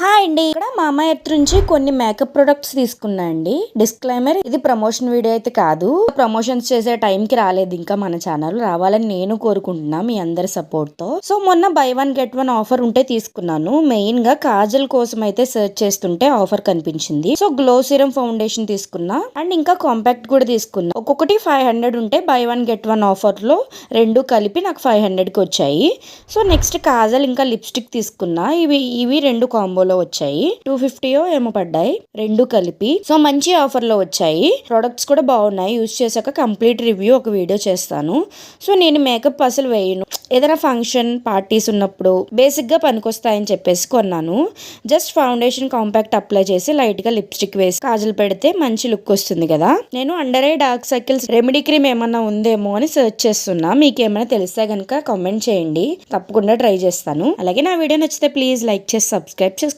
Hi అండి. ఇక్కడ మామా ఎర్త్ నుంచి కొన్ని మేకప్ ప్రొడక్ట్స్ తీసుకున్నా అండి. డిస్క్లైమర్, ఇది ప్రమోషన్ వీడియో అయితే కాదు. ప్రమోషన్స్ చేసే టైంకి రాలేదు ఇంకా మన ఛానల్. రావాలని నేను కోరుకుంటున్నా మీ అందరి సపోర్ట్ తో. సో మొన్న by one get one offer ఉంటే తీసుకున్నాను. మెయిన్ గా కాజల్ కోసం అయితే సెర్చ్ చేస్తుంటే ఆఫర్ కనిపించింది. సో గ్లో సీరం ఫౌండేషన్ తీసుకున్నా అండ్ ఇంకా కాంపాక్ట్ కూడా తీసుకున్నా. ఒక్కొక్కటి 500 ఉంటే by one get one offer లో రెండు కలిపి నాకు 500 కి వచ్చాయి. సో నెక్స్ట్ కాజల్ ఇంకా లిప్స్టిక్ తీసుకున్నా. ఇవి రెండు కాంబో వచ్చాయి. 250 ఏమో పడ్డాయి రెండు కలిపి. సో మంచి ఆఫర్ లో వచ్చాయి. ప్రొడక్ట్స్ కూడా బాగున్నాయి. యూజ్ చేశాక కంప్లీట్ రివ్యూ ఒక వీడియో చేస్తాను. సో నేను మేకప్ అసలు వేయను. ఏదైనా ఫంక్షన్ పార్టీస్ ఉన్నప్పుడు బేసిక్ గా పనికొస్తాయని చెప్పేసి కొన్నాను. జస్ట్ ఫౌండేషన్ కాంపాక్ట్ అప్లై చేసి లైట్ గా లిప్స్టిక్ వేసి కాజల్ పెడితే మంచి లుక్ వస్తుంది కదా. నేను under eye dark circles remedy cream ఏమన్నా ఉందేమో అని సెర్చ్ చేస్తున్నా. మీకు ఏమైనా తెలిస్తే కనుక కామెంట్ చేయండి. తప్పకుండా ట్రై చేస్తాను. అలాగే నా వీడియో నచ్చితే ప్లీజ్ లైక్ చేసి సబ్స్క్రైబ్ చేసుకోండి.